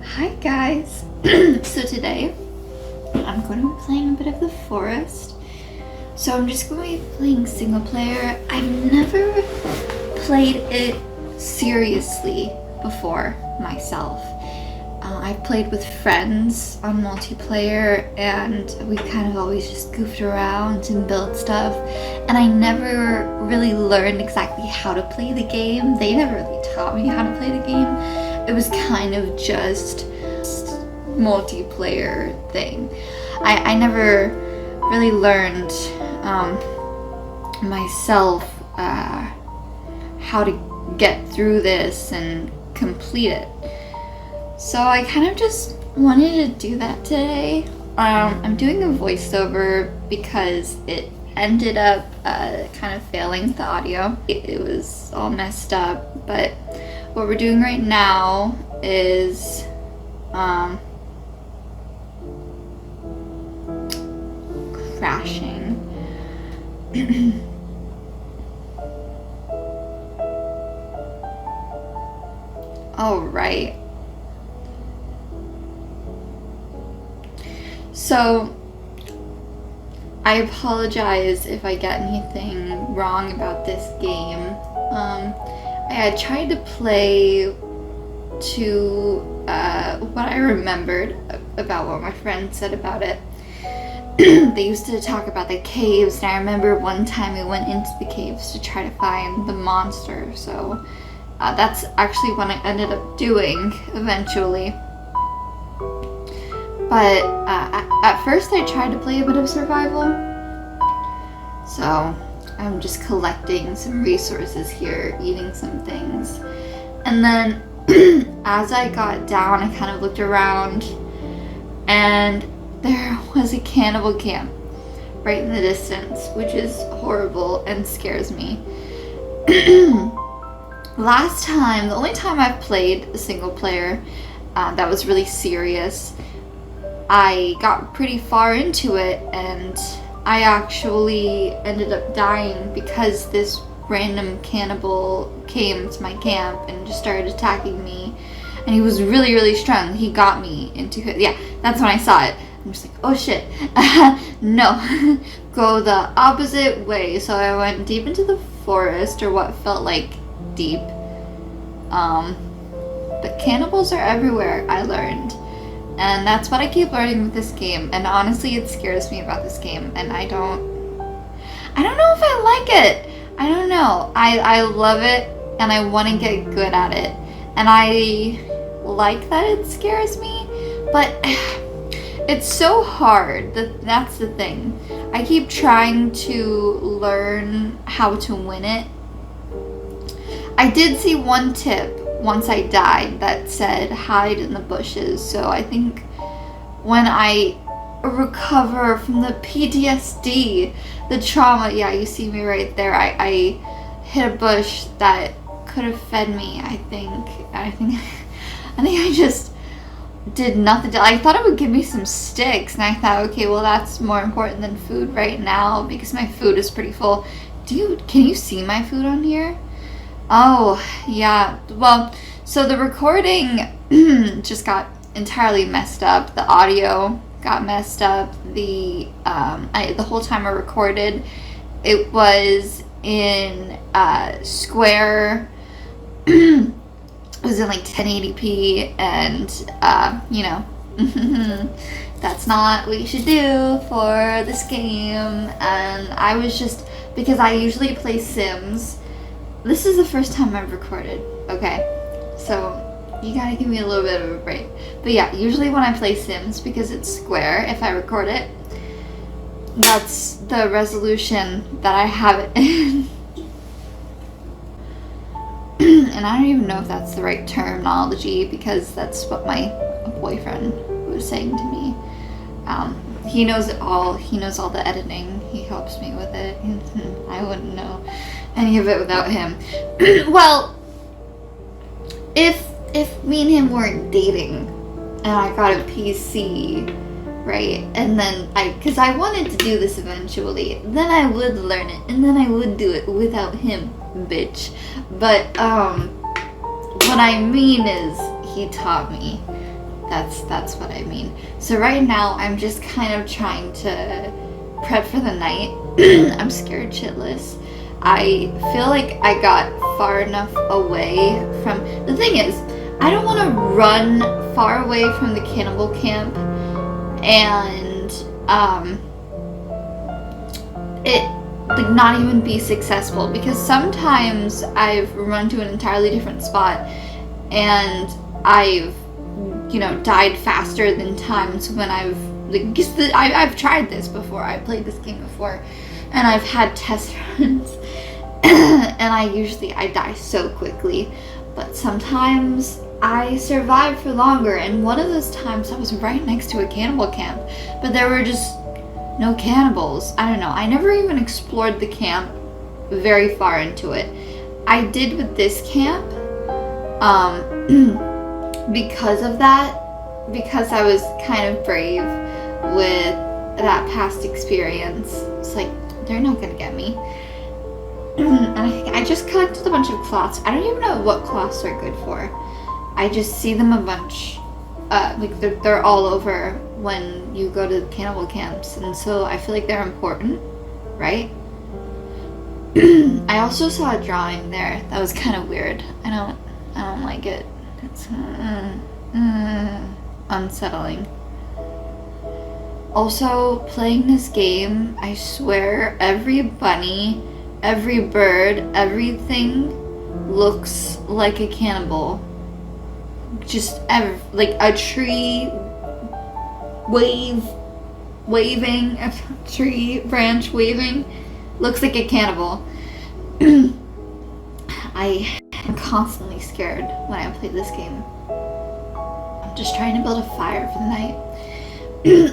Hi guys! So today I'm going to be playing a bit of the forest. So I'm just going to be playing single player. I've never played it seriously before myself. I've played with friends on multiplayer and we kind of always just goofed around and built stuff, and I never really learned exactly how to play the game. They never really taught me how to play the game. It was kind of just multiplayer thing. I never really learned myself how to get through this and complete it. So I kind of just wanted to do that today. I'm doing a voiceover because it ended up kind of failing the audio. It was all messed up, but what we're doing right now is crashing. All right. So I apologize if I get anything wrong about this game. I had tried to play to what I remembered about what my friend said about it. They used to talk about the caves, and I remember one time we went into the caves to try to find the monster. So that's actually what I ended up doing eventually. But at first I tried to play a bit of survival. So I'm just collecting some resources here, eating some things. And then as I got down, I kind of looked around and there was a cannibal camp right in the distance, which is horrible and scares me. Last time, the only time I've played a single player that was really serious, I got pretty far into it and I actually ended up dying because this random cannibal came to my camp and just started attacking me, and he was really, really strong. He got me into it. Yeah, that's when I saw it. I'm just like, oh shit. No, go the opposite way. So I went deep into the forest, or what felt like deep. But cannibals are everywhere, I learned. And that's what I keep learning with this game. And honestly, it scares me about this game. And I don't know if I like it. I don't know. I love it and I want to get good at it. And I like that it scares me. But it's so hard. That's the thing. I keep trying to learn how to win it. I did see one tip once I died that said hide in the bushes. So I think when I recover from the PTSD, the trauma, yeah, you see me right there. I hit a bush that could have fed me. I think I just did nothing. I thought it would give me some sticks, and I thought, okay, well that's more important than food right now because my food is pretty full. Dude, can you see my food on here? Oh, yeah. Well, so the recording just got entirely messed up. The audio got messed up. The whole time I recorded, it was in square. It was in like 1080p, and you know, that's not what you should do for this game. And I was just, because I usually play Sims. This is the first time I've recorded, okay? So you gotta give me a little bit of a break. But yeah, usually when I play Sims, because it's square, if I record it, that's the resolution that I have it in. And I don't even know if that's the right terminology, because that's what my boyfriend was saying to me. He knows it all. He knows all the editing. He helps me with it. I wouldn't know any of it without him. Well, if me and him weren't dating and I got a PC, right, and then because I wanted to do this eventually, then I would learn it, and then I would do it without him, bitch. But what I mean is he taught me, That's what I mean. So right now I'm just kind of trying to prep for the night. I'm scared shitless. I feel like I got far enough away from... The thing is, I don't want to run far away from the cannibal camp and it like not even be successful, because sometimes I've run to an entirely different spot and I've, you know, died faster than times when I've tried this before. I played this game before and I've had test runs and I die so quickly, but sometimes I survive for longer. And one of those times I was right next to a cannibal camp, but there were just no cannibals. I don't know. I never even explored the camp very far into it. I did with this camp because of that, because I was kind of brave with that past experience. It's like, they're not gonna get me. And I just collected a bunch of cloths. I don't even know what cloths are good for. I just see them a bunch. Like they're all over when you go to cannibal camps, and so I feel like they're important, right? I also saw a drawing there that was kind of weird. I don't like it. It's unsettling. Also, playing this game, I swear every bunny, every bird, everything looks like a cannibal. Just like a tree waving, a tree branch waving looks like a cannibal. I am constantly scared when I play this game. I'm just trying to build a fire for the night.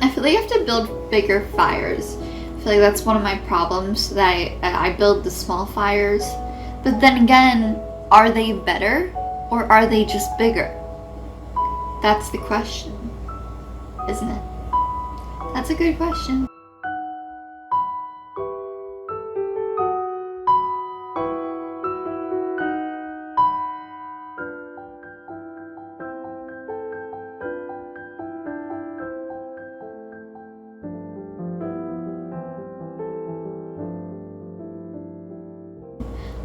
I feel like I have to build bigger fires. I feel like that's one of my problems, that I build the small fires. But then again, are they better or are they just bigger? That's the question, isn't it? That's a good question.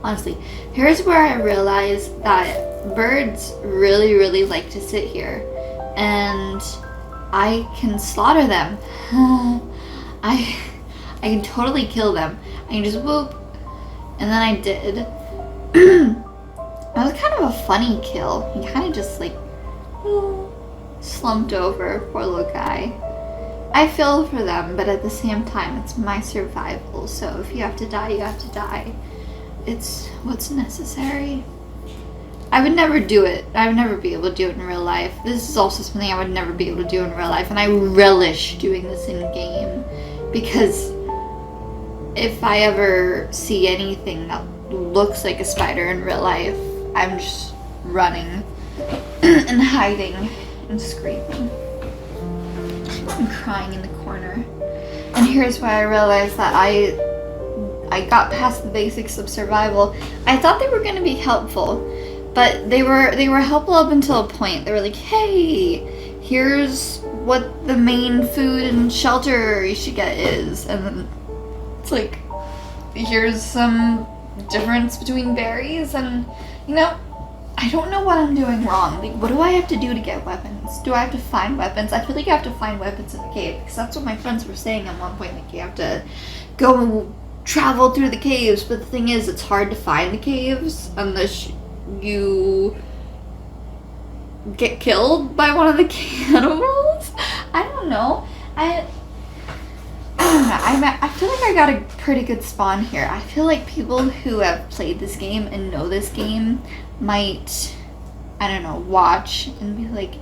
Honestly, here's where I realized that birds really, really like to sit here, and I can slaughter them. I can totally kill them. I can just whoop, and then I did. That was kind of a funny kill. He kind of just like slumped over, poor little guy. I feel for them, but at the same time, it's my survival. So if you have to die, you have to die. It's what's necessary. I would never do it. I would never be able to do it in real life. This is also something I would never be able to do in real life, and I relish doing this in game, because if I ever see anything that looks like a spider in real life, I'm just running and hiding and screaming and crying in the corner. And here's why I realized that I got past the basics of survival. I thought they were going to be helpful, but they were helpful up until a point. They were like, hey, here's what the main food and shelter you should get is. And then it's like, here's some difference between berries, and, you know, I don't know what I'm doing wrong. Like, what do I have to do to get weapons? Do I have to find weapons? I feel like you have to find weapons in the cave, because that's what my friends were saying at one point. Like, you have to go and travel through the caves, but the thing is, it's hard to find the caves unless you get killed by one of the cannibals. I don't know. I feel like I got a pretty good spawn here. I feel like people who have played this game and know this game might, I don't know, watch and be like,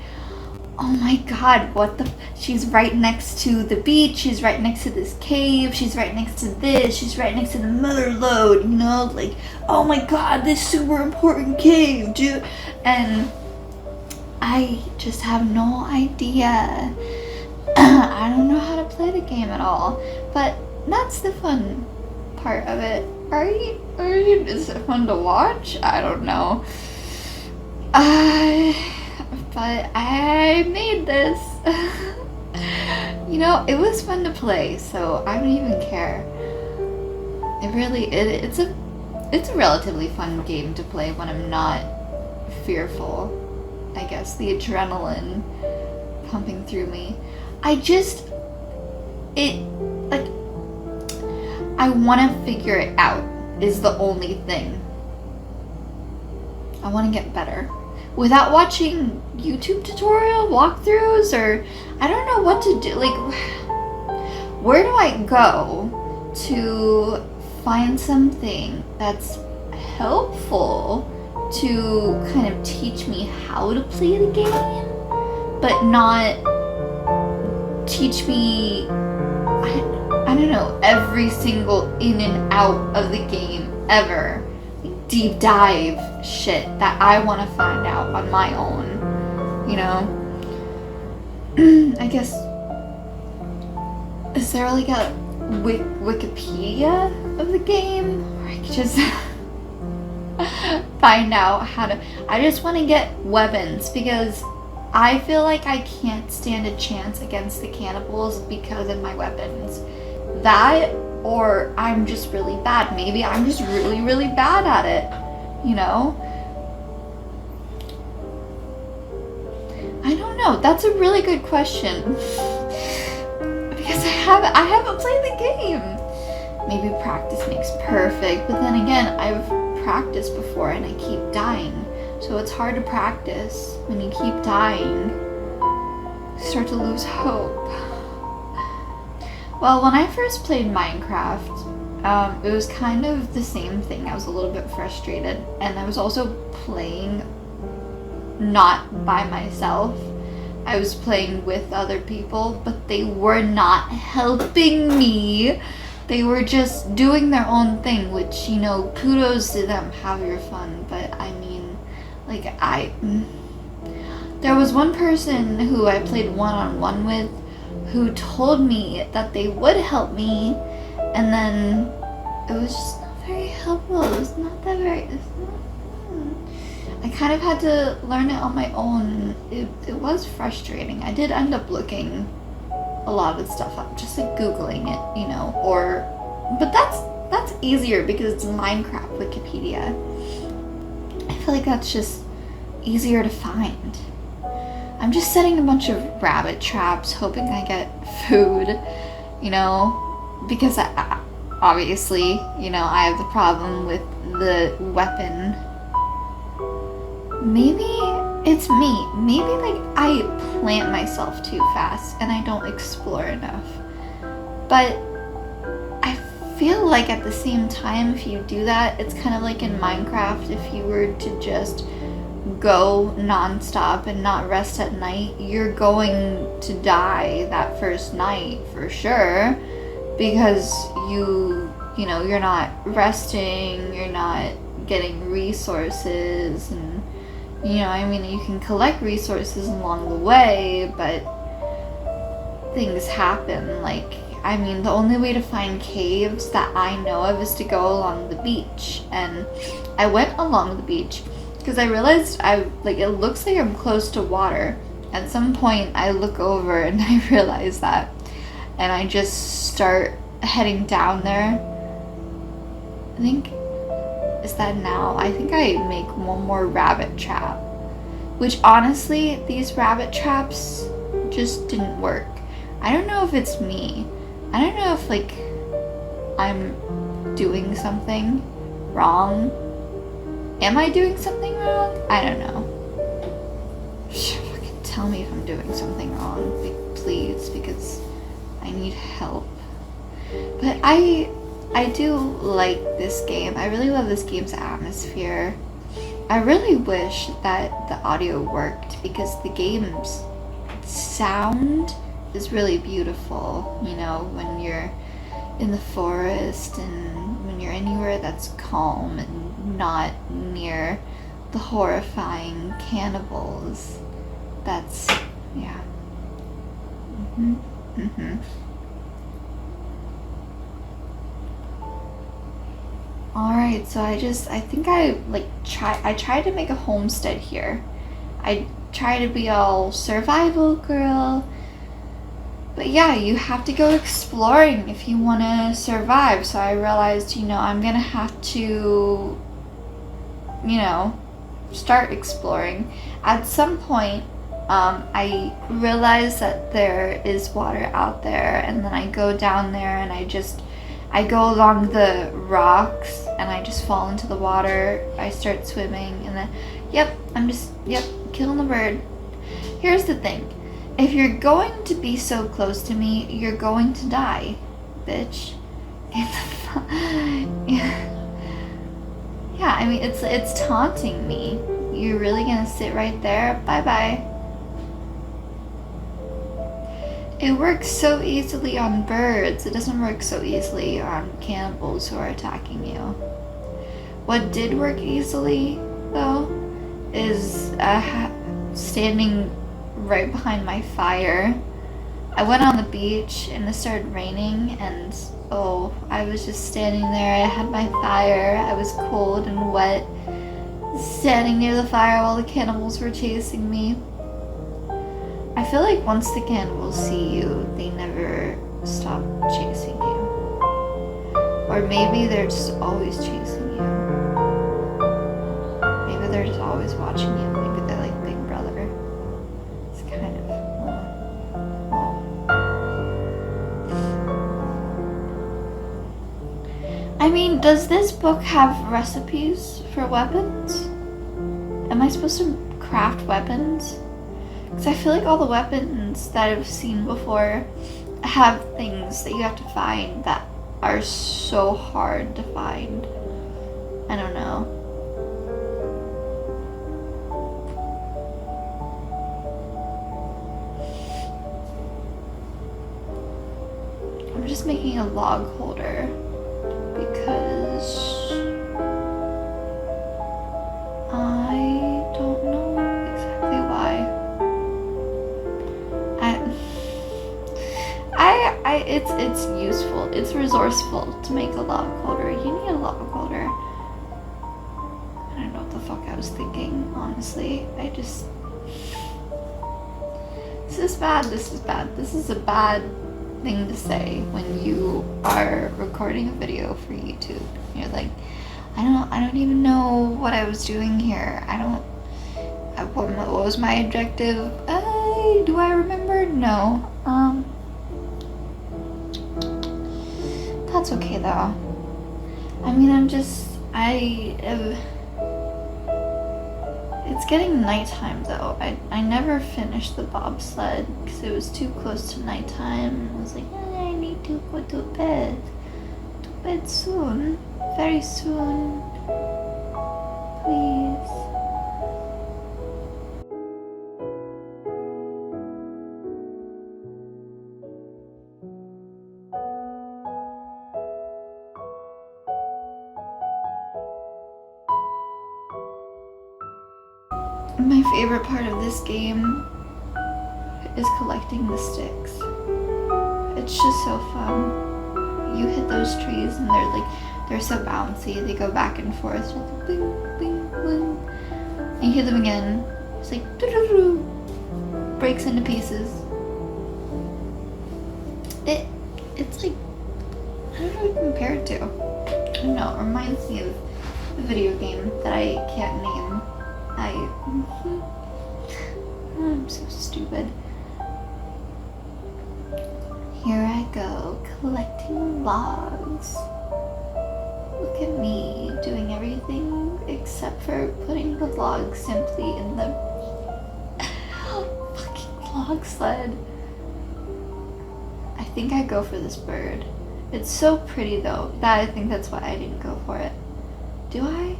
oh my god, what the... She's right next to the beach, she's right next to this cave, she's right next to this, she's right next to the mother lode, you know? Like, oh my god, this super important cave, dude. And I just have no idea. I don't know how to play the game at all. But that's the fun part of it, right? Is it fun to watch? I don't know. but I made this. You know, it was fun to play, so I don't even care. It's a relatively fun game to play when I'm not fearful. I guess the adrenaline pumping through me. I want to figure it out is the only thing. I want to get better. Without watching YouTube tutorial walkthroughs, or I don't know what to do. Like, where do I go to find something that's helpful to kind of teach me how to play the game, but not teach me, I don't know, every single in and out of the game ever. Deep dive shit that I want to find out on my own, you know? I guess, is there like a Wikipedia of the game? Or I could just find out how to, I just want to get weapons because I feel like I can't stand a chance against the cannibals because of my weapons. That, or I'm just really bad. Maybe I'm just really, really bad at it, you know? I don't know. That's a really good question. Because I haven't played the game. Maybe practice makes perfect, but then again, I've practiced before and I keep dying. So it's hard to practice when you keep dying. You start to lose hope. Well, when I first played Minecraft, it was kind of the same thing. I was a little bit frustrated, and I was also playing not by myself. I was playing with other people, but they were not helping me. They were just doing their own thing, which, you know, kudos to them, have your fun. But I mean, like, there was one person who I played one-on-one with who told me that they would help me, and then it was just not very helpful. It was not that very, I kind of had to learn it on my own. It was frustrating. I did end up looking a lot of stuff up, just like Googling it, you know, but that's easier because it's Minecraft Wikipedia. I feel like that's just easier to find. I'm just setting a bunch of rabbit traps, hoping I get food, you know, because I obviously, you know, I have the problem with the weapon. Maybe it's me. Maybe like I plant myself too fast and I don't explore enough. But I feel like at the same time, if you do that, it's kind of like in Minecraft, if you were to just go non-stop and not rest at night, you're going to die that first night for sure, because you know, you're not resting, you're not getting resources, and you know, I mean, you can collect resources along the way, but things happen. Like, I mean, the only way to find caves that I know of is to go along the beach, and I went along the beach because I realized it looks like I'm close to water. At some point I look over and I realize that, and I just start heading down there. I think, is that now? I think I make one more rabbit trap, which honestly, these rabbit traps just didn't work. I don't know if it's me. I don't know if like I'm doing something wrong. Am I doing something wrong? I don't know. Fucking tell me if I'm doing something wrong, please, because I need help. But I do like this game. I really love this game's atmosphere. I really wish that the audio worked because the game's sound is really beautiful, you know, when you're in the forest and when you're anywhere that's calm and not near the horrifying cannibals. That's, yeah. Alright, so I think I tried to make a homestead here. I try to be all survival girl. But yeah, you have to go exploring if you want to survive. So I realized, I'm gonna have to, start exploring. At some point, I realize that there is water out there, and then I go down there and I go along the rocks and I just fall into the water. I start swimming and then, killing the bird. Here's the thing. If you're going to be so close to me, you're going to die, bitch. Yeah, I mean, it's taunting me. You're really gonna sit right there? Bye-bye. It works so easily on birds. It doesn't work so easily on cannibals who are attacking you. What did work easily, though, is standing right behind my fire. I went on the beach and it started raining, and I was just standing there. I had my fire. I was cold and wet, standing near the fire while the cannibals were chasing me. I feel like once the cannibals see you, they never stop chasing you. Or maybe they're just always chasing you. Maybe they're just always watching you. Maybe they're like Big Brother. It's kind of... I mean, does this book have recipes for weapons? Am I supposed to craft weapons? Because I feel like all the weapons that I've seen before have things that you have to find that are so hard to find. I don't know. I'm just making a log holder because I don't know exactly why. It's useful. It's resourceful to make a log holder. You need a log holder. I don't know what the fuck I was thinking, honestly. This is bad. This is a bad thing to say when you are recording a video for YouTube. You're like, I don't even know what I was doing here. What was my objective? Do I remember? No. That's okay though. I mean, it's getting nighttime though. I never finished the bobsled because it was too close to nighttime. I was like, I need to go to bed. To bed soon. Very soon. Please. My favorite part of this game is collecting the sticks. It's just so fun. You hit those trees and they're so bouncy. They go back and forth. Just like bing, bing, bing. And you hit them again. It's like doo-doo-doo. Breaks into pieces. It's like, I don't know what to compare it to. I don't know. It reminds me of a video game that I can't name. I'm so stupid. Here I go, collecting logs. Look at me, doing everything except for putting the log simply in the fucking log sled. I think I go for this bird. It's so pretty though, that I think that's why I didn't go for it. Do I?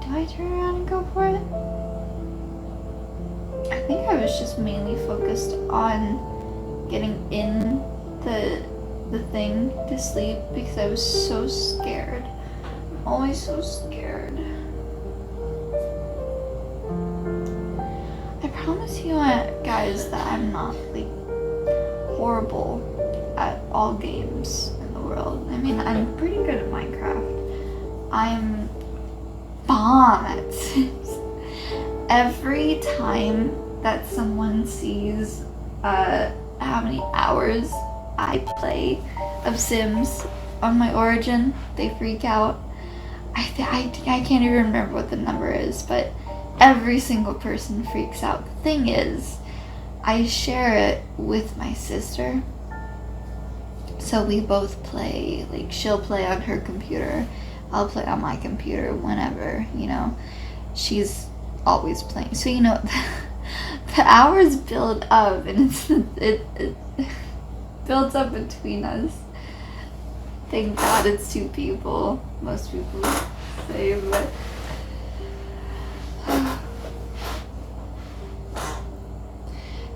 Do I turn around and go for it? I think I was just mainly focused on getting in the thing to sleep because I was so scared. I'm always so scared. I promise you guys that I'm not like horrible at all games in the world. I mean, I'm pretty good at Minecraft. I'm bomb at Sims. Every time that someone sees how many hours I play of Sims on my Origin, they freak out. I can't even remember what the number is, but every single person freaks out. The thing is, I share it with my sister, so we both play. Like, she'll play on her computer, I'll play on my computer whenever, you know. She's always playing, so you know, the hours build up, and it builds up between us. Thank God it's 2 people. Most people say, but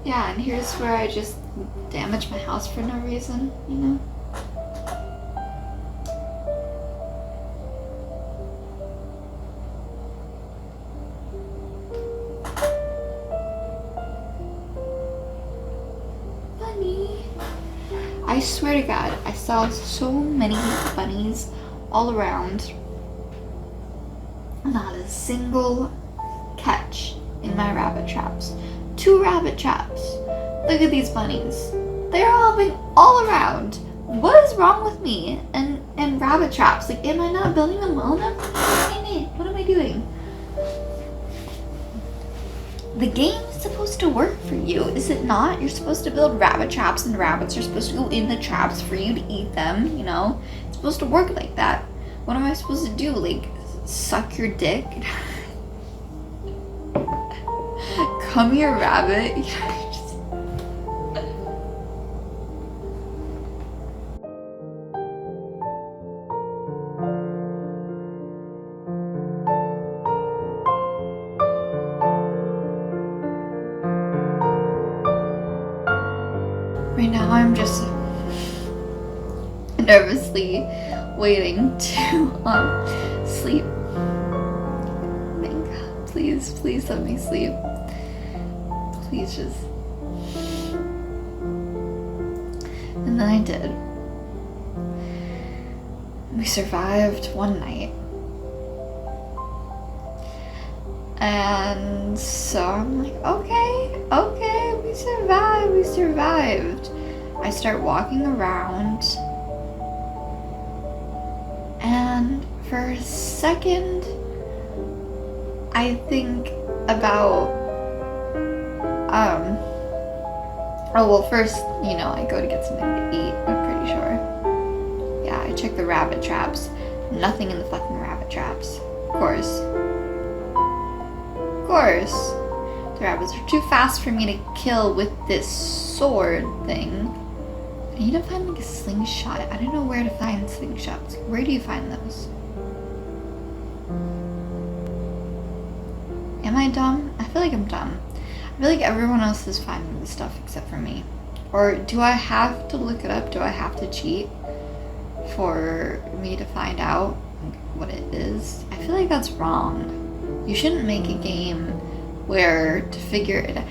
yeah, and here's where I just damage my house for no reason, you know? Bunny. I swear to God, I saw so many bunnies all around. Not a single catch in my rabbit traps. 2 rabbit traps. Look at these bunnies. They're hopping all around. What is wrong with me and rabbit traps? Like, am I not building them well enough? What am I doing? The game is supposed to work for you, is it not? You're supposed to build rabbit traps, and rabbits are supposed to go in the traps for you to eat them, you know? It's supposed to work like that. What am I supposed to do? Like, suck your dick? Come here, rabbit. Right now I'm just nervously waiting to sleep. Thank God. Please let me sleep. Please just. And then I did. We survived one night. And so I'm like, okay, we survived. I start walking around, and for a second, I think about, first, you know, I go to get something to eat, I'm pretty sure. Yeah, I check the rabbit traps. Nothing in the fucking rabbit traps. Of course. The rabbits are too fast for me to kill with this sword thing. I need to find like a slingshot. I don't know where to find slingshots. Where do you find those? Am I dumb? I feel like I'm dumb. I feel like everyone else is finding this stuff except for me. Or do I have to look it up? Do I have to cheat for me to find out what it is? I feel like that's wrong. You shouldn't make a game where to figure it out.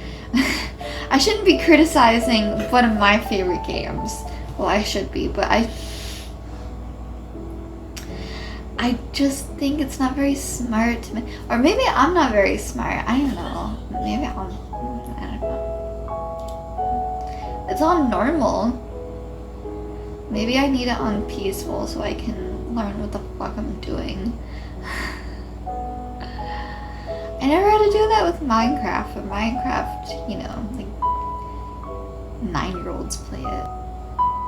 I shouldn't be criticizing one of my favorite games. Well, I should be, but I just think it's not very smart to or maybe I'm not very smart. I don't know. Maybe I don't know. It's on normal. Maybe I need it on peaceful so I can learn what the fuck I'm doing. I never had to do that with Minecraft, but Minecraft, you know, like 9-year-olds play it,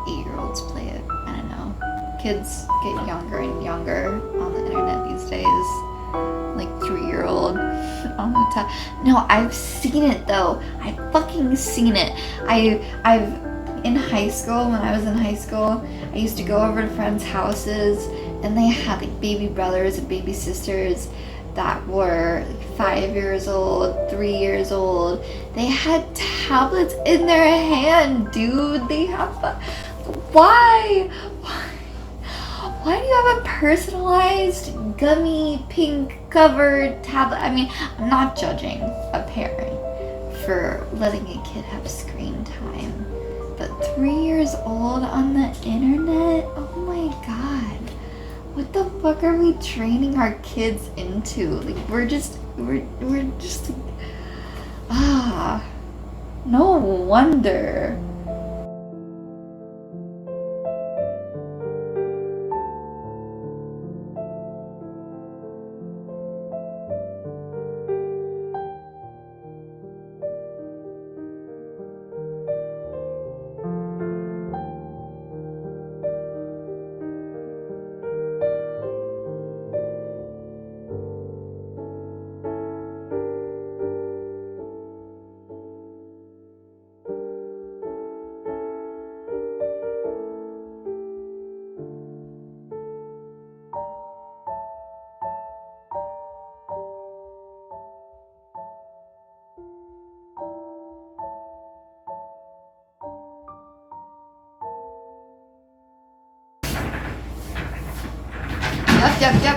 8-year-olds play it, I don't know. Kids get younger and younger on the internet these days, like 3-year-old on the top. No, I've seen it though. I've fucking seen it. I've in high school, when I was in high school, I used to go over to friends' houses, and they had like baby brothers and baby sisters that were 5 years old, 3 years old. They had tablets in their hand, dude. They have why do you have a personalized gummy pink covered tablet? I mean, I'm not judging a parent for letting a kid have screen time, but 3 years old on the internet? Oh my God. What the fuck are we training our kids into? Like, we're just Ah, no wonder.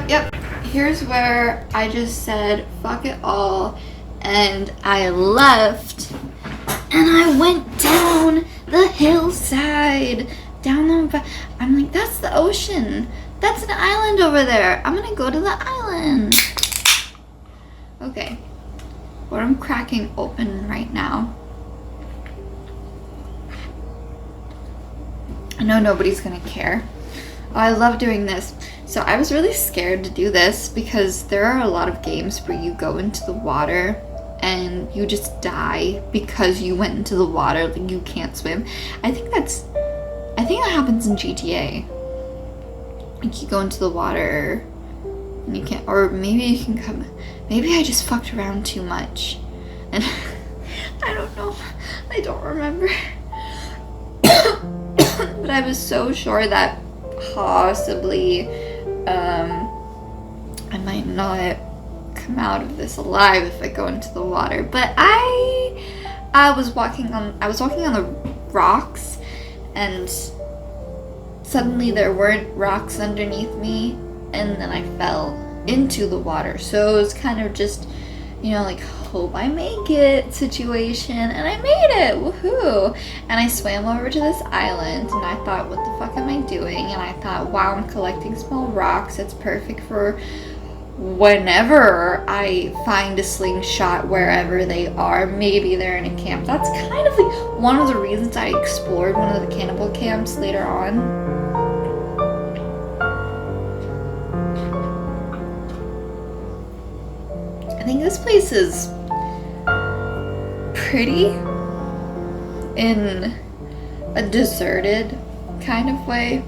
Yep. Here's where I just said, fuck it all, and I left, and I went down the hillside, I'm like, that's the ocean. That's an island over there. I'm gonna go to the island. Okay, what I'm cracking open right now. I know nobody's gonna care. Oh, I love doing this. So I was really scared to do this because there are a lot of games where you go into the water and you just die because you went into the water, like you can't swim. I think that happens in GTA. Like you go into the water and you can't, or maybe you can come, maybe I just fucked around too much. And I don't know, I don't remember. But I was so sure that possibly I might not come out of this alive if I go into the water. But I was walking on the rocks, and suddenly there weren't rocks underneath me, and then I fell into the water. So it was kind of just, like, hope I make it situation, and I made it, woohoo! And I swam over to this island, and I thought, what the fuck am I doing? And I thought, wow, I'm collecting small rocks. It's perfect for whenever I find a slingshot wherever they are. Maybe they're in a camp. That's kind of like one of the reasons I explored one of the cannibal camps later on. I think this place is pretty in a deserted kind of way.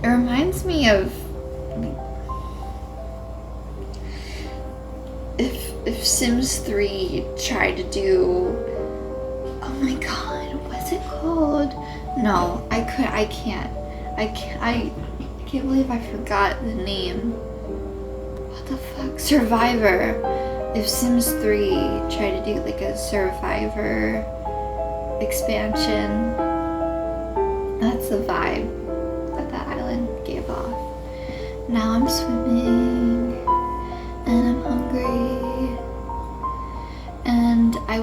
It reminds me of if Sims 3 tried to do, oh my god, what's it called? No, I can't believe I forgot the name. What the fuck? Survivor. If Sims 3 tried to do like a Survivor expansion, that's the vibe that island gave off. Now I'm swimming and I'm hungry, and I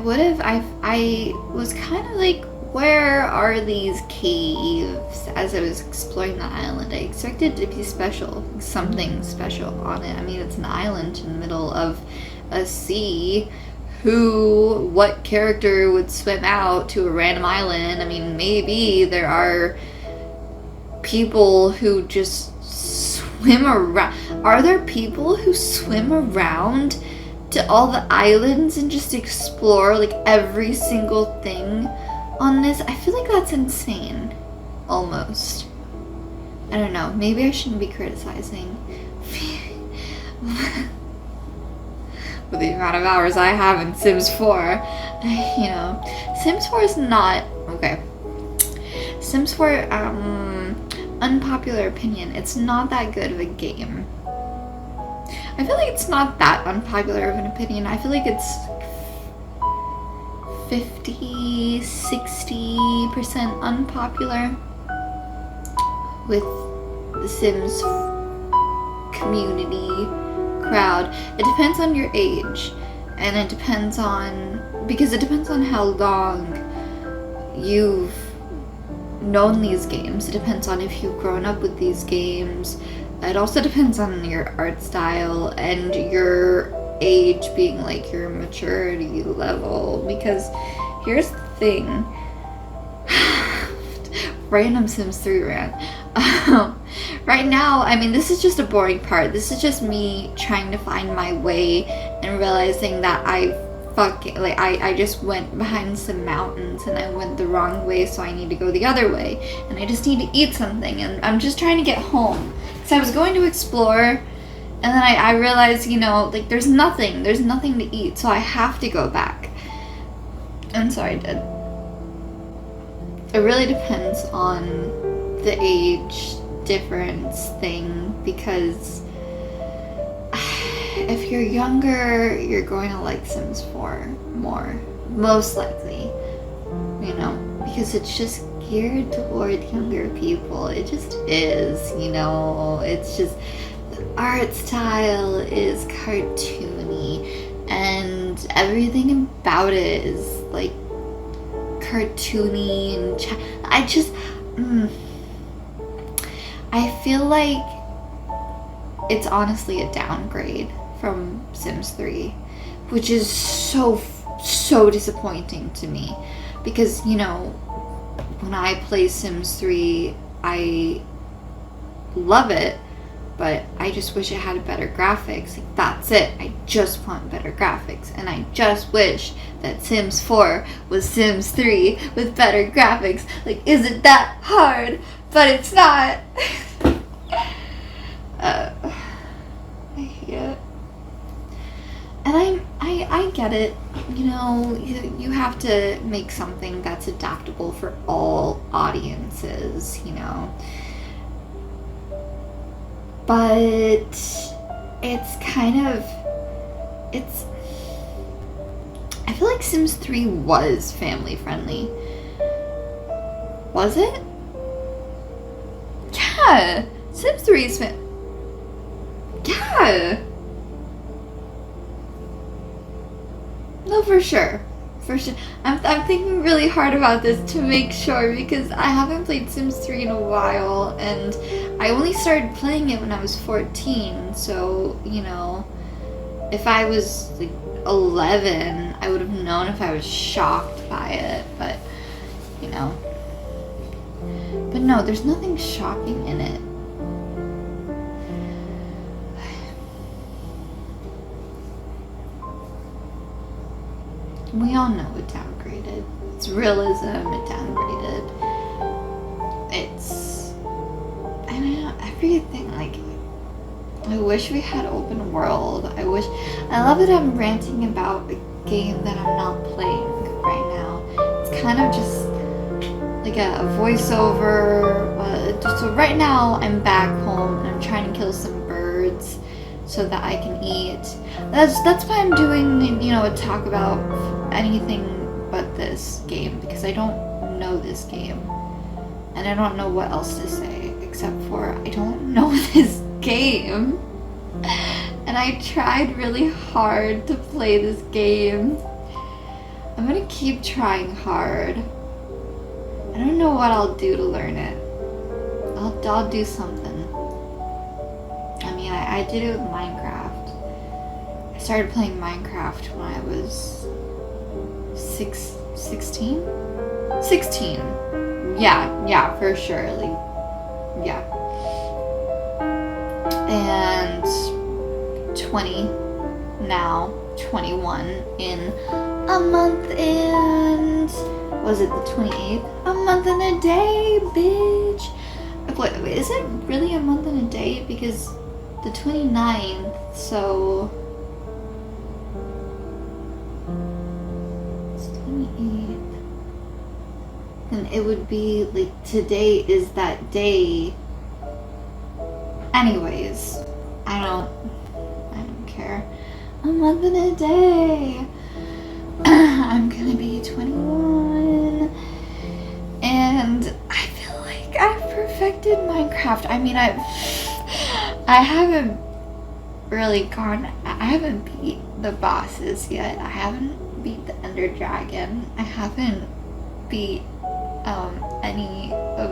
was kind of like, where are these caves? As I was exploring the island, I expected it to be special, something special on it. I mean, it's an island in the middle of a sea. What character would swim out to a random island? I mean, maybe there are people who just swim around. Are there people who swim around to all the islands and just explore like every single thing on this? I feel like that's insane. Almost. I don't know. Maybe I shouldn't be criticizing. With the amount of hours I have in Sims 4. Sims 4 is not... Okay. Sims 4, unpopular opinion, it's not that good of a game. I feel like it's not that unpopular of an opinion. I feel like it's 50-60% unpopular with the Sims community crowd. It depends on your age, and it depends on how long you've known these games. It depends on if you've grown up with these games. It also depends on your art style and your age, being like your maturity level. Because here's the thing. Random Sims 3 rant. Right now, I mean, this is just a boring part. This is just me trying to find my way and realizing that I just went behind some mountains and I went the wrong way, so I need to go the other way. And I just need to eat something, and I'm just trying to get home. Because I was going to explore, and then I realized, you know, like there's nothing to eat, so I have to go back. And so I did. It really depends on the age difference thing, because if you're younger, you're going to like Sims 4 more, most likely, you know, because it's just geared toward younger people. It just is, you know, it's just, the art style is cartoony, and everything about it is like cartoony, and I feel like it's honestly a downgrade from Sims 3, which is so disappointing to me, because, you know, when I play Sims 3, I love it, but I just wish it had better graphics. Like, that's it. I just want better graphics, and I just wish that Sims 4 was Sims 3 with better graphics. Like, is it that hard? But it's not. I hate it. And I get it. You know, you have to make something that's adaptable for all audiences, you know. But it's kind of, I feel like Sims 3 was family friendly. Was it? Yeah, Sims 3 is yeah. No, for sure. For sure. I'm thinking really hard about this to make sure, because I haven't played Sims 3 in a while, and I only started playing it when I was 14, so, you know, if I was like 11, I would have known if I was shocked by it, but, you know. But no, there's nothing shocking in it. We all know it downgraded. It's realism, it downgraded. It's, I don't know, everything. Like, I wish we had open world. I love that I'm ranting about a game that I'm not playing right now. It's kind of just like a voiceover. So right now I'm back home and I'm trying to kill some birds so that I can eat. That's why I'm doing, you know, a talk about anything but this game, because I don't know this game and I don't know what else to say except for I don't know this game, and I tried really hard to play this game. I'm gonna keep trying hard. I don't know what I'll do to learn it. I'll do something. I mean, I did it with Minecraft. I started playing Minecraft when I was 16? 16. Yeah, for sure. Like, yeah. And 20 now, 21 in a month and, was it the 28th? A month and a day, bitch. Wait, is it really a month and a day? Because the 29th, so it's 28th. And it would be like today is that day. Anyways, I don't care. A month and a day. I'm gonna be 21. And I feel like I've perfected Minecraft. I mean, I haven't really I haven't beat the bosses yet. I haven't beat the Ender Dragon. I haven't beat any of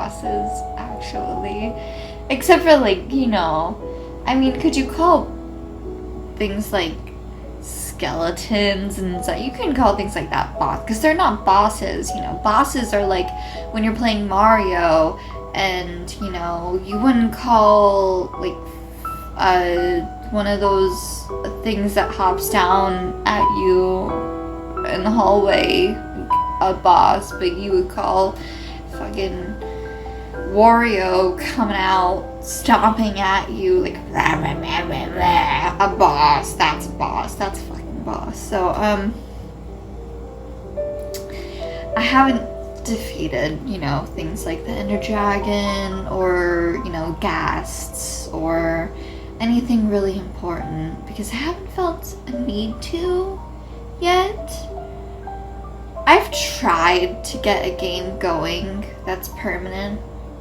bosses, actually. Except for, like, you know, I mean, could you call things like skeletons and stuff? You can call things like that boss, because they're not bosses, you know. Bosses are like when you're playing Mario, and, you know, you wouldn't call, like, one of those things that hops down at you in the hallway a boss, but you would call fucking Wario coming out, stomping at you, like, rah, rah, rah, rah, rah, a boss. That's a boss. That's a fucking boss. So, I haven't defeated, you know, things like the Ender Dragon, or, you know, Ghasts, or anything really important, because I haven't felt a need to yet. I've tried to get a game going that's permanent,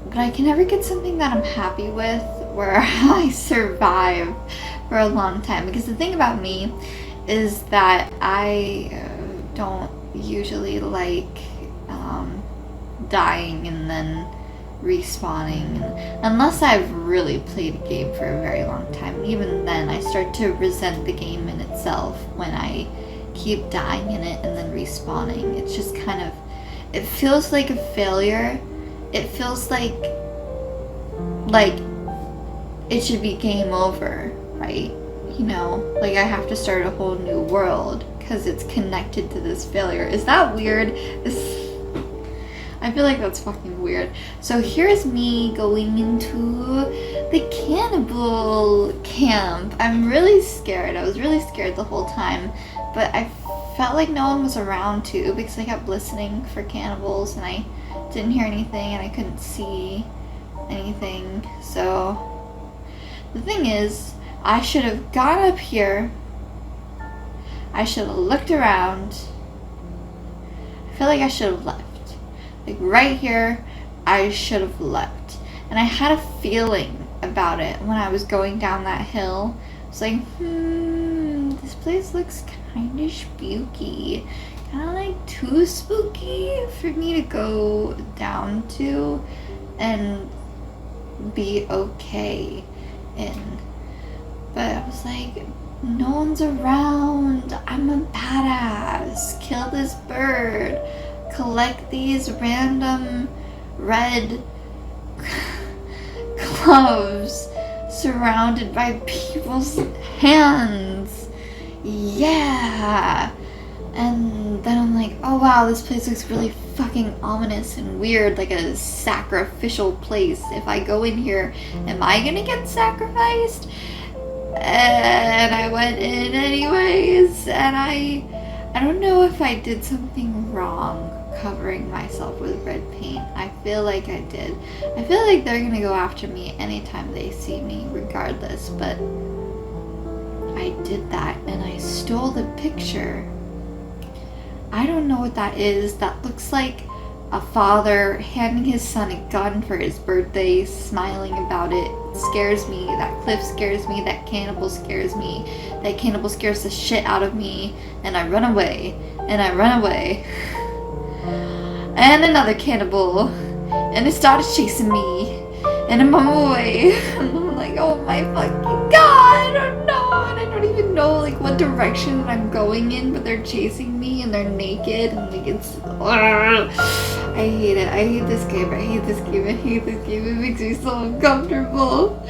but I can never get something that I'm happy with, where I survive for a long time. Because the thing about me is that I don't usually like dying and then respawning, unless I've really played a game for a very long time. And even then, I start to resent the game in itself when I keep dying in it and then respawning. It's just kind of, it feels like a failure. It feels like it should be game over, right? You know, like I have to start a whole new world because it's connected to this failure. Is that weird? I feel like that's fucking weird. So here's me going into the cannibal camp. I'm really scared. I was really scared the whole time, but I felt like no one was around too, because I kept listening for cannibals and I didn't hear anything and I couldn't see anything. So the thing is, I should have gone up here. I should have looked around. I feel like I should have left. Like right here, I should have left. And I had a feeling about it when I was going down that hill. It's like, this place looks kind of spooky. Kind of like too spooky for me to go down to and be okay in. But I was like, no one's around. I'm a badass. Kill this bird. Collect these random red gloves surrounded by people's hands. Yeah. And then I'm like, oh wow, this place looks really fucking ominous and weird, like a sacrificial place. If I go in here, am I gonna get sacrificed? And I went in anyways, and I don't know if I did something wrong covering myself with red paint. I feel like I did. I feel like they're gonna go after me anytime they see me, regardless, but I did that and I stole the picture. I don't know what that is. That looks like a father handing his son a gun for his birthday, smiling about it. It scares me. That cliff scares me. That cannibal scares me. That cannibal scares the shit out of me. And I run away. And I run away. And another cannibal. And it started chasing me. And I'm on my way. And I'm like, oh my fucking god, I don't know. And I don't even know like what direction I'm going in, but they're chasing me and they're naked and like it's I hate it. I hate this game. I hate this game. I hate this game. It makes me so uncomfortable.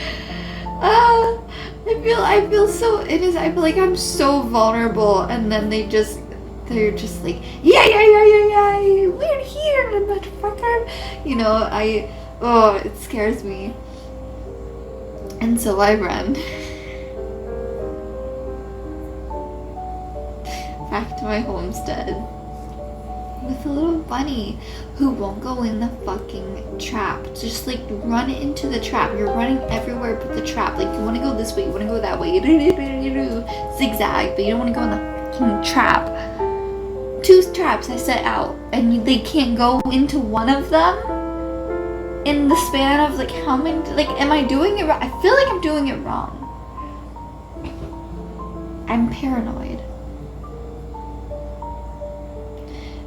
I feel so I feel like I'm so vulnerable, and then they're just like, yeah, we're here, motherfucker. You know, it scares me. And so I run back to my homestead with a little bunny who won't go in the fucking trap. Just like run into the trap. You're running everywhere but the trap. Like you want to go this way, you want to go that way, zigzag, but you don't want to go in the fucking trap. 2 traps I set out, and they can't go into one of them in the span of like how many, like am I doing it right? I feel like I'm doing it wrong. I'm paranoid.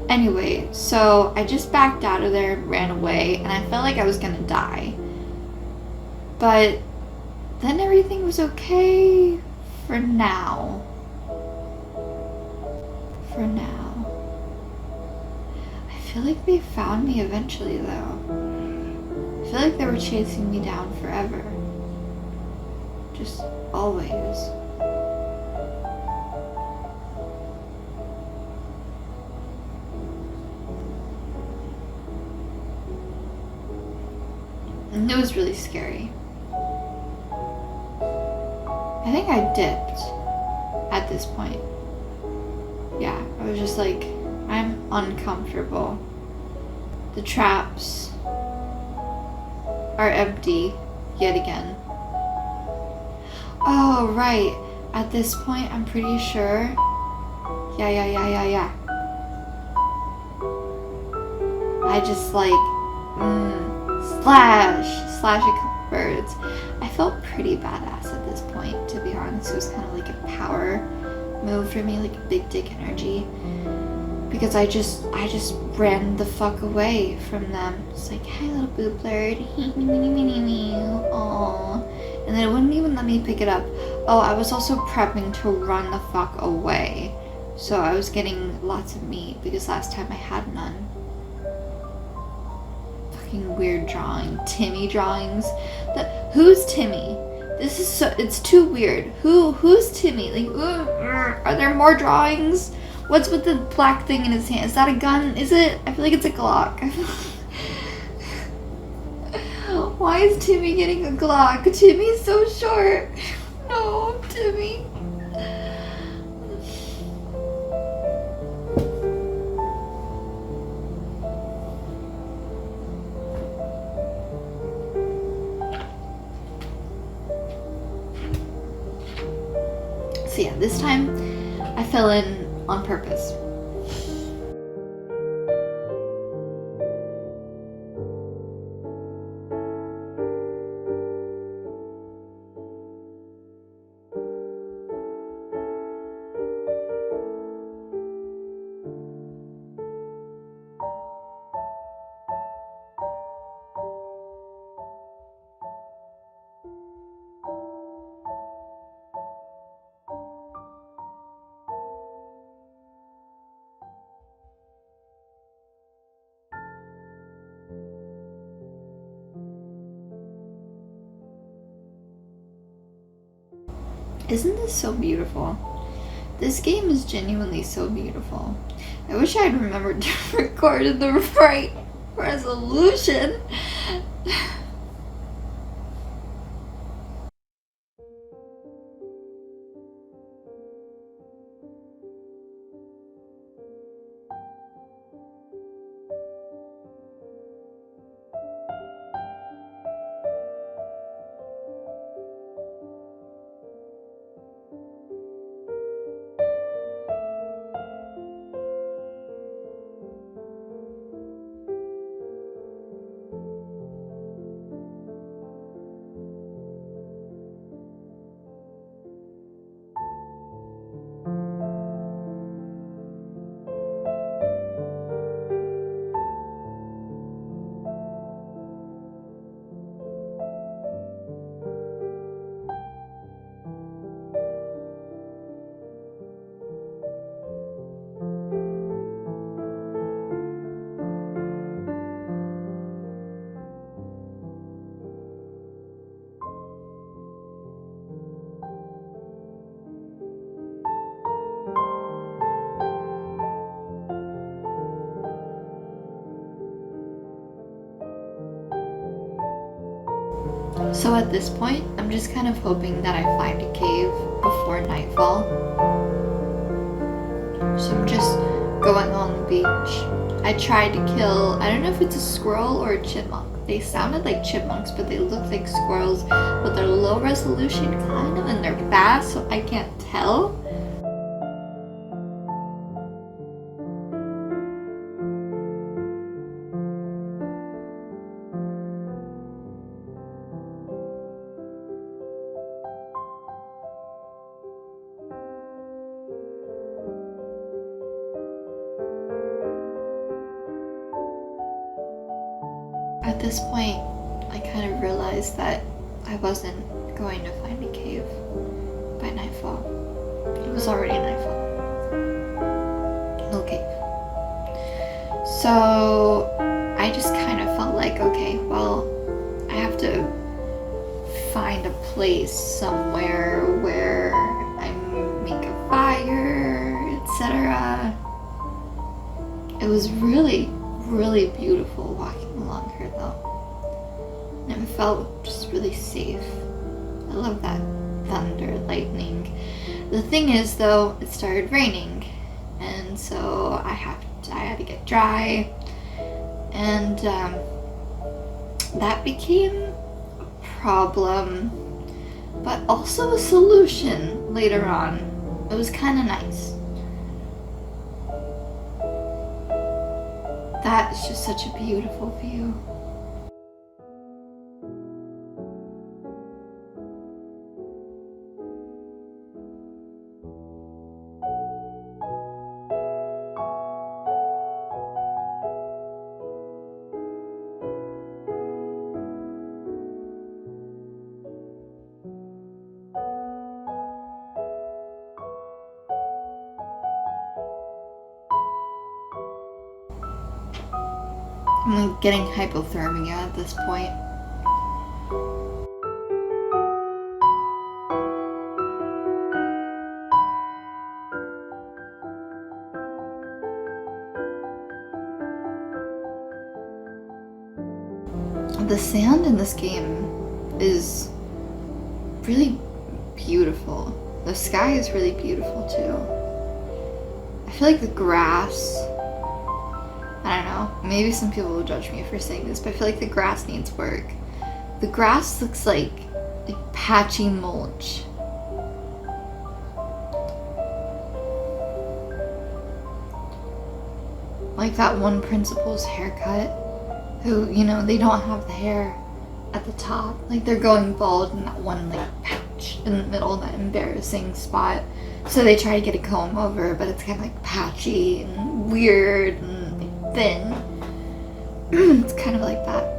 Anyway, so I just backed out of there and ran away, and I felt like I was gonna die. But then everything was okay for now. For now. I feel like they found me eventually, though. I feel like they were chasing me down forever. Just always. And it was really scary. I think I dipped at this point. Yeah, I was just like, I'm uncomfortable. The traps are empty yet again. Oh, right. At this point, I'm pretty sure. Yeah. I just like, slash a couple birds. I felt pretty badass at this point, to be honest. It was kind of like a power move for me, like a big dick energy. Because I just ran the fuck away from them. It's like, hi little boob bird. Aww. And then it wouldn't even let me pick it up. Oh, I was also prepping to run the fuck away. So I was getting lots of meat because last time I had none. Fucking weird drawing. Timmy drawings. Who's Timmy? This is so, it's too weird. Who's Timmy? Like, are there more drawings? What's with the black thing in his hand? Is that a gun? Is it? I feel like it's a Glock. Why is Timmy getting a Glock? Timmy's so short. No, Timmy. So yeah, this time I fell in on purpose. Isn't this so beautiful? This game is genuinely so beautiful. I wish I'd remembered to record in the right resolution. So at this point, I'm just kind of hoping that I find a cave before nightfall. So I'm just going on the beach. I tried to kill, I don't know if it's a squirrel or a chipmunk. They sounded like chipmunks, but they looked like squirrels, but they're low resolution kind of, and they're fast, so I can't tell. At this point, I kind of realized that I wasn't going to find a cave by nightfall. It was already nightfall. No cave. So I just kind of felt like, okay, well, I have to find a place somewhere where I make a fire, etc. It was really, really beautiful walking along here though. And it felt just really safe. I love that thunder, lightning. The thing is though, it started raining, and so I had to get dry, and that became a problem, but also a solution later on. It was kind of nice. That is just such a beautiful view. I'm like getting hypothermia at this point. The sand in this game is really beautiful. The sky is really beautiful too. I feel like the grass, I don't know, maybe some people will judge me for saying this, but I feel like the grass needs work. The grass looks like patchy mulch. Like that one principal's haircut, who, you know, they don't have the hair at the top. Like they're going bald in that one patch in the middle, that embarrassing spot. So they try to get a comb over, but it's kind of patchy and weird and thin. It's kind of like that.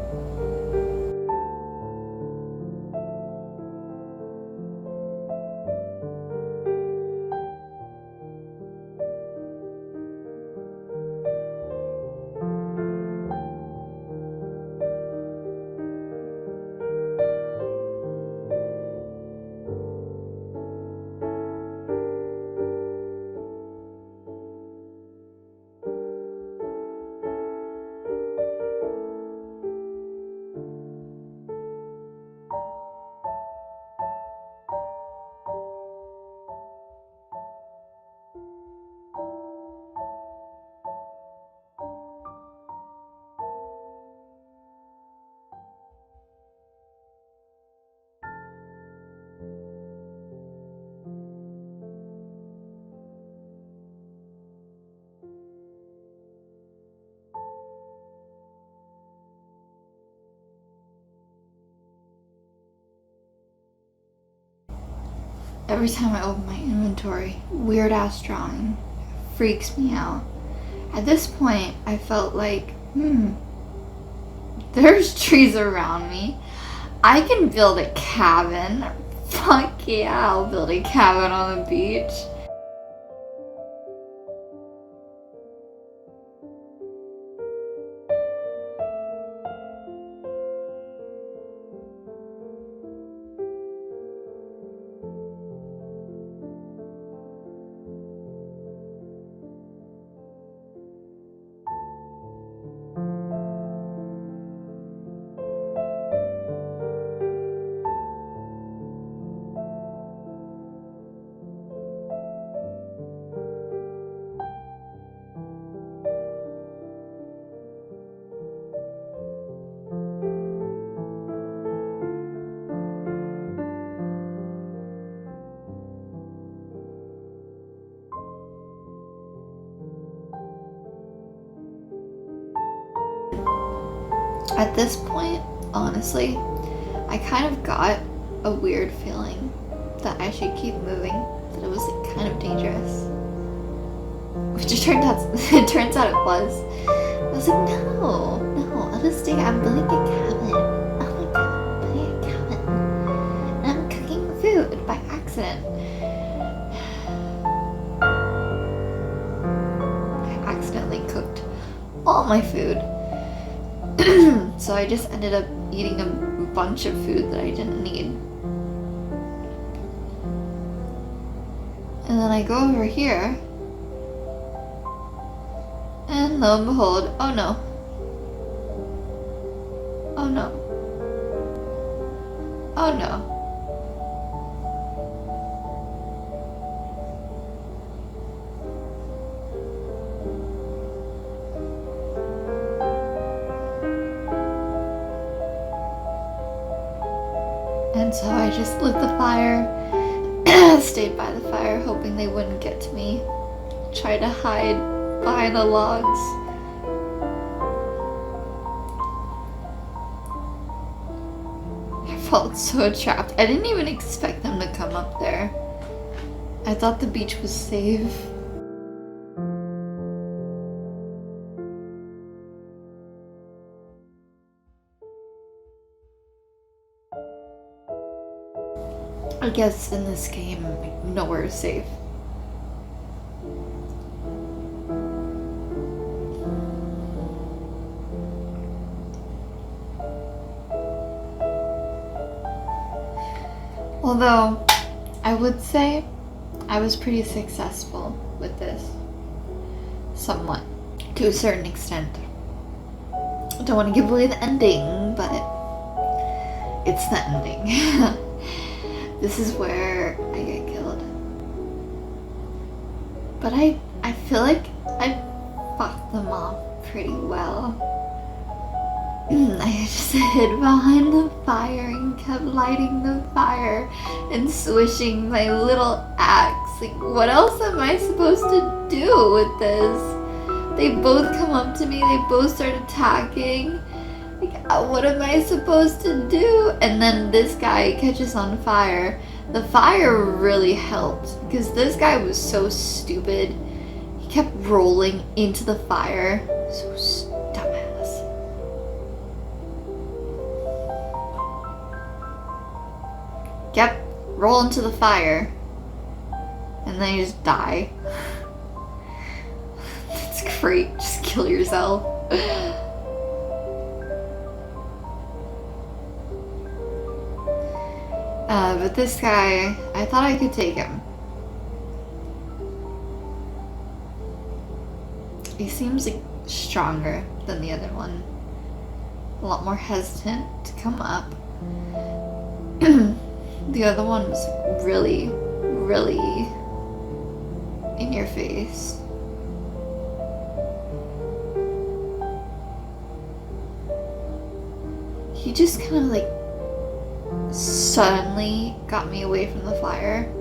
Every time I open my inventory, weird ass drawing freaks me out. At this point, I felt like, there's trees around me. I can build a cabin. Fuck yeah, I'll build a cabin on the beach. At this point, honestly, I kind of got a weird feeling that I should keep moving, that it was kind of dangerous. Which it turns out it was. I was like, no, I'll just stay. I'm building a my food. So I just ended up eating a bunch of food that I didn't need. And then I go over here, and lo and behold, oh no. Oh no. Oh no. And so I just lit the fire, stayed by the fire, hoping they wouldn't get to me. Tried to hide behind the logs. I felt so trapped. I didn't even expect them to come up there. I thought the beach was safe. I guess in this game, nowhere is safe. Although, I would say I was pretty successful with this. Somewhat. To a certain extent. I don't want to give away the ending, but it's the ending. This is where I get killed. But I feel like I fought them off pretty well. I just hid behind the fire and kept lighting the fire and swishing my little axe. Like, what else am I supposed to do with this? They both come up to me, they both start attacking. Like, what am I supposed to do? And then this guy catches on fire. The fire really helped because this guy was so stupid. He kept rolling into the fire. So dumbass. Kept roll into the fire. And then you just die. That's great. Just kill yourself. But this guy, I thought I could take him. He seems like stronger than the other one. A lot more hesitant to come up. The other one was really, really in your face. He just kind of like suddenly got me away from the fire.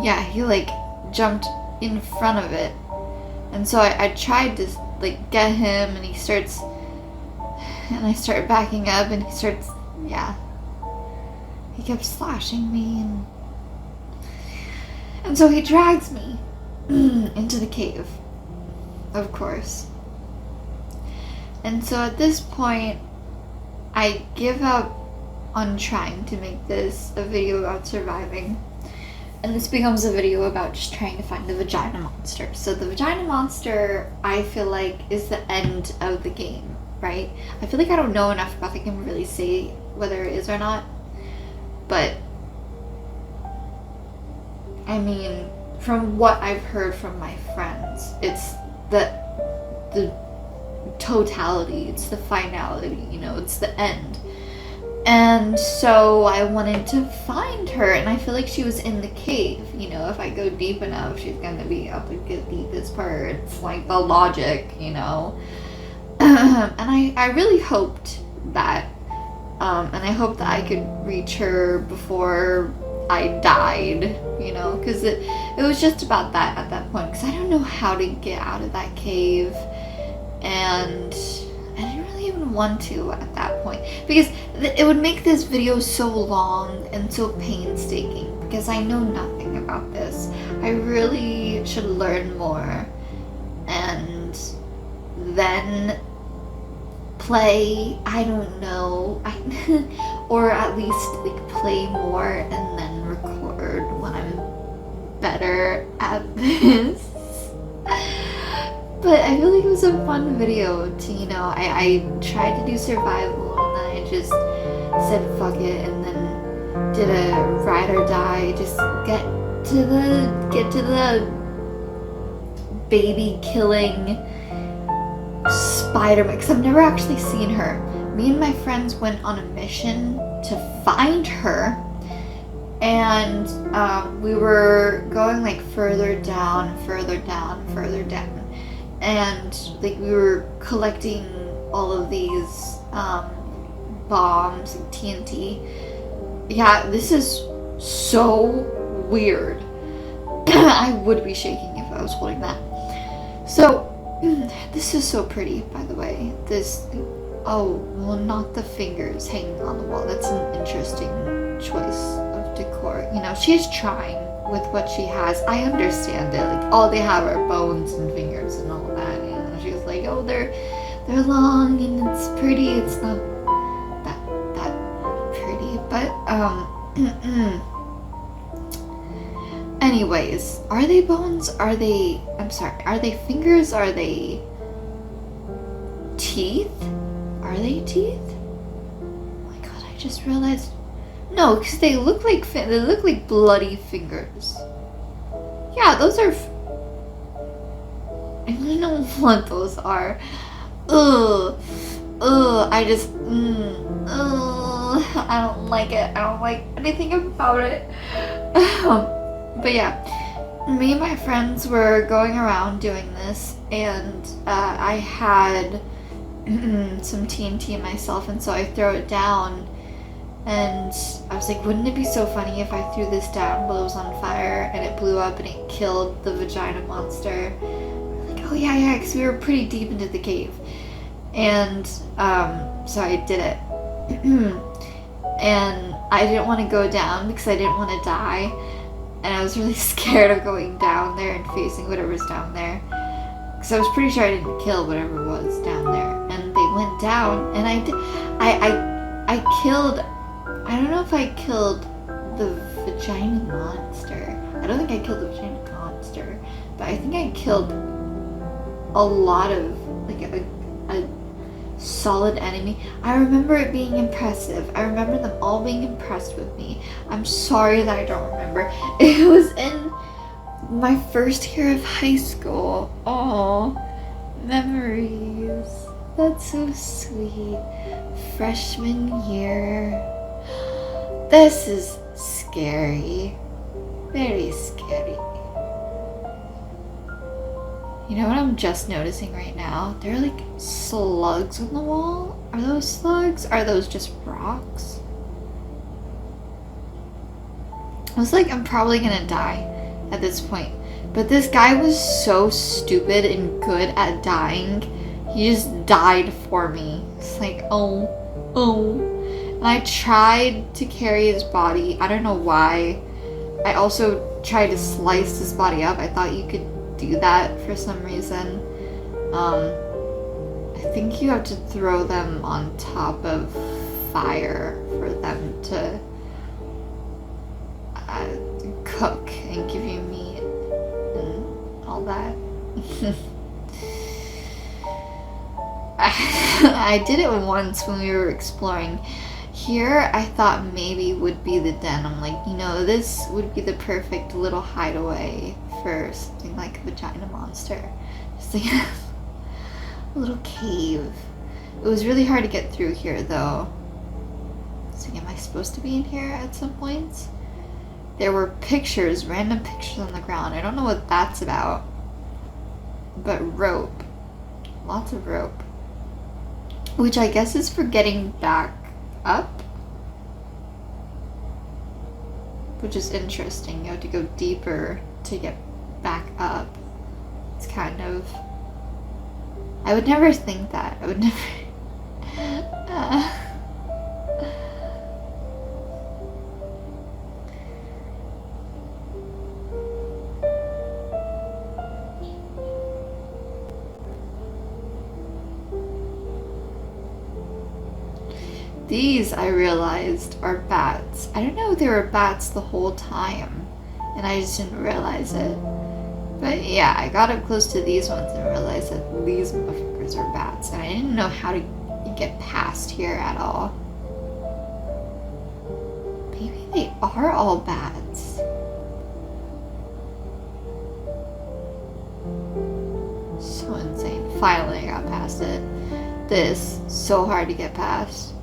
Yeah, he like jumped in front of it. And so I tried to like get him, and he starts, and I start backing up, and he starts, yeah. He kept slashing me, and so he drags me into the cave, of course. And so at this point, I give up on trying to make this a video about surviving. And this becomes a video about just trying to find the vagina monster. So the vagina monster, I feel like, is the end of the game, right? I feel like I don't know enough about the game to really say whether it is or not. But, I mean, from what I've heard from my friends, it's the totality, it's the finality, you know, it's the end. And so I wanted to find her, and I feel like she was in the cave. You know, if I go deep enough, she's gonna be up at the deepest part. It's like the logic, you know. And I really hoped that, and I hoped that I could reach her before I died, you know, because it was just about that at that point, because I don't know how to get out of that cave, and I didn't really even want to at that point, because it would make this video so long and so painstaking, because I know nothing about this. I really should learn more, and then play, I don't know, or at least like play more and then record when I'm better at this. But I feel like it was a fun video to, you know, I tried to do survival and then I just said fuck it and then did a ride or die, just get to the baby killing Spider-Man, because I've never actually seen her. Me and my friends went on a mission to find her, and we were going like further down, and like we were collecting all of these bombs and TNT. Yeah, this is so weird. I would be shaking if I was holding that. So this is so pretty, by the way. This, oh, well, not the fingers hanging on the wall. That's an interesting choice of decor. You know, she's trying with what she has. I understand it. Like, all they have are bones and fingers and all that. You know, she's like, oh, they're long and it's pretty. It's not that pretty, but anyways, are they bones? Are they, I'm sorry, are they fingers? Are they teeth? Are they teeth? Oh my god, I just realized. No, because they look like bloody fingers. Yeah, those are. I don't know what those are. Ugh. I just. I don't like it. I don't like anything about it. But yeah, me and my friends were going around doing this, and I had some TNT myself, and so I throw it down, and I was like, wouldn't it be so funny if I threw this down while it was on fire, and it blew up and it killed the vagina monster? Like, oh yeah, because we were pretty deep into the cave, and so I did it, and I didn't want to go down because I didn't want to die. And I was really scared of going down there and facing whatever's down there. Because I was pretty sure I didn't kill whatever was down there. And they went down, and I killed, I don't know if I killed the vagina monster. I don't think I killed the vagina monster. But I think I killed a lot of, like, a solid enemy. I remember it being impressive. I remember them all being impressed with me. I'm sorry that I don't remember. It was in my first year of high school. Oh, memories. That's so sweet. Freshman year. This is scary. Very scary. You know what I'm just noticing right now? There are like slugs on the wall. Are those slugs? Are those just rocks? I was like, I'm probably gonna die at this point. But this guy was so stupid and good at dying. He just died for me. It's like, oh. And I tried to carry his body. I don't know why. I also tried to slice his body up. I thought you could do that for some reason. I think you have to throw them on top of fire for them to cook and give you meat and all that. I did it once when we were exploring. Here, I thought maybe would be the den. I'm like, you know, this would be the perfect little hideaway for something like a vagina monster. Just like a little cave. It was really hard to get through here, though. So, am I supposed to be in here at some points? There were pictures, random pictures on the ground. I don't know what that's about. But rope. Lots of rope. Which I guess is for getting back up. Which is interesting. You have to go deeper to get back up. It's kind of... I would never think that. I would never... These, I realized, are bats. I didn't know they were bats the whole time, and I just didn't realize it. But yeah, I got up close to these ones and realized that these motherfuckers are bats, and I didn't know how to get past here at all. Maybe they are all bats. So insane. Finally, I got past it. This, so hard to get past.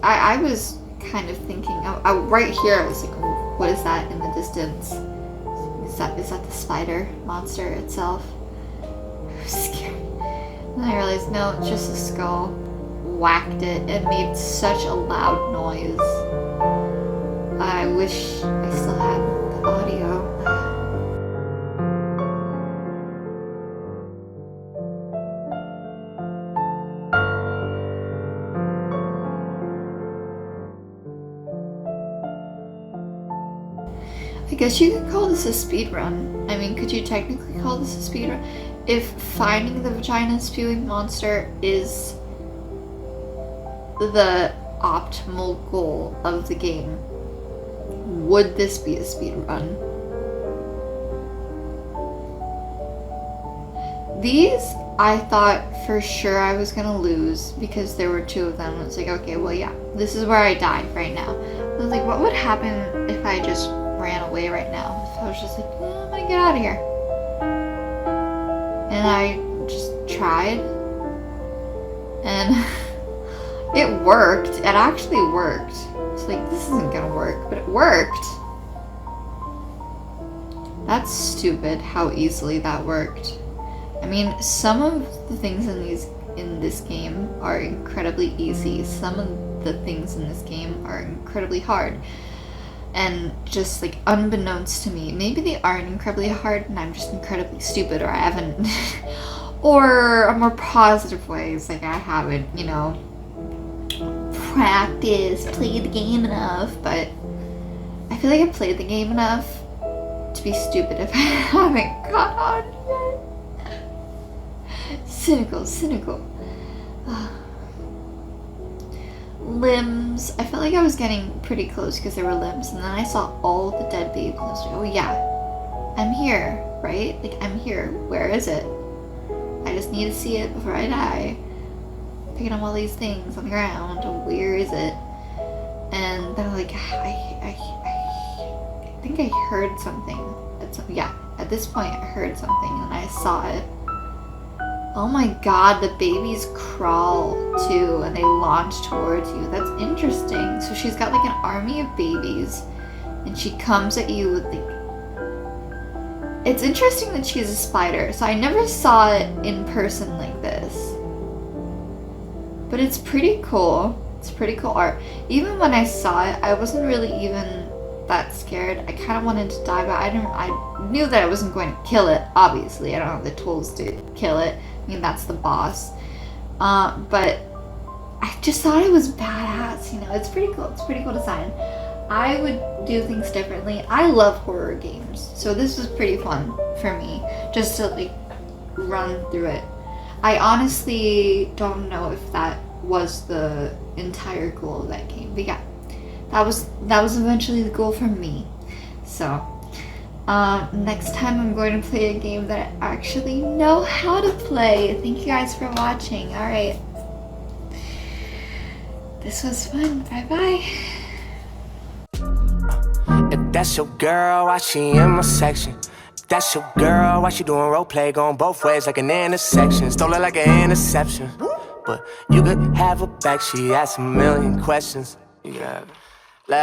I was kind of thinking, right here, I was like, oh, what is that in the distance? Is that the spider monster itself? I was scared. And I realized, no, it's just a skull. Whacked it. It made such a loud noise. I wish I still had the audio. I guess you could call this a speed run. I mean, could you technically call this a speed run? If finding the vagina spewing monster is the optimal goal of the game, would this be a speed run? These, I thought for sure I was gonna lose because there were two of them. It's like, okay, well, yeah, this is where I die right now. I was like, what would happen if I just ran away right now? If I was just like, I'm gonna get out of here. And I just tried. And it worked. It actually worked. It's like, this isn't gonna work, but it worked. That's stupid how easily that worked. I mean, some of the things in this game are incredibly easy. Some of the things in this game are incredibly hard. And just like unbeknownst to me, maybe they aren't incredibly hard and I'm just incredibly stupid, or I haven't, or a more positive ways, like I haven't, you know, practiced, played the game enough. But I feel like I played the game enough to be stupid if I haven't got on yet. Cynical. Limbs. I felt like I was getting pretty close because there were limbs, and then I saw all the dead babies. I was like, oh yeah, I'm here, right? Like, I'm here. Where is it? I just need to see it before I die. Picking up all these things on the ground. Where is it? And then I'm like, I think I heard something. Yeah, at this point I heard something and I saw it. Oh my god, the babies crawl too and they launch towards you. That's interesting. So she's got like an army of babies and she comes at you with like... It's interesting that she's a spider. So I never saw it in person like this. But it's pretty cool. It's pretty cool art. Even when I saw it, I wasn't really even that scared. I kind of wanted to die, but I knew that I wasn't going to kill it, obviously. I don't have the tools to kill it. I mean, that's the boss. But I just thought it was badass, you know. It's pretty cool. It's pretty cool design. I would do things differently. I love horror games, so this was pretty fun for me, just to like run through it. I honestly don't know if that was the entire goal of that game, but yeah, that was eventually the goal for me. So next time I'm going to play a game that I actually know how to play. Thank you guys for watching. All right, this was fun. Bye bye. If that's your girl, why she in my section? If that's your girl, why she doing role play, going both ways like an intersection? Stole it like an interception. But you could have her back, she asked a million questions. You got it. Like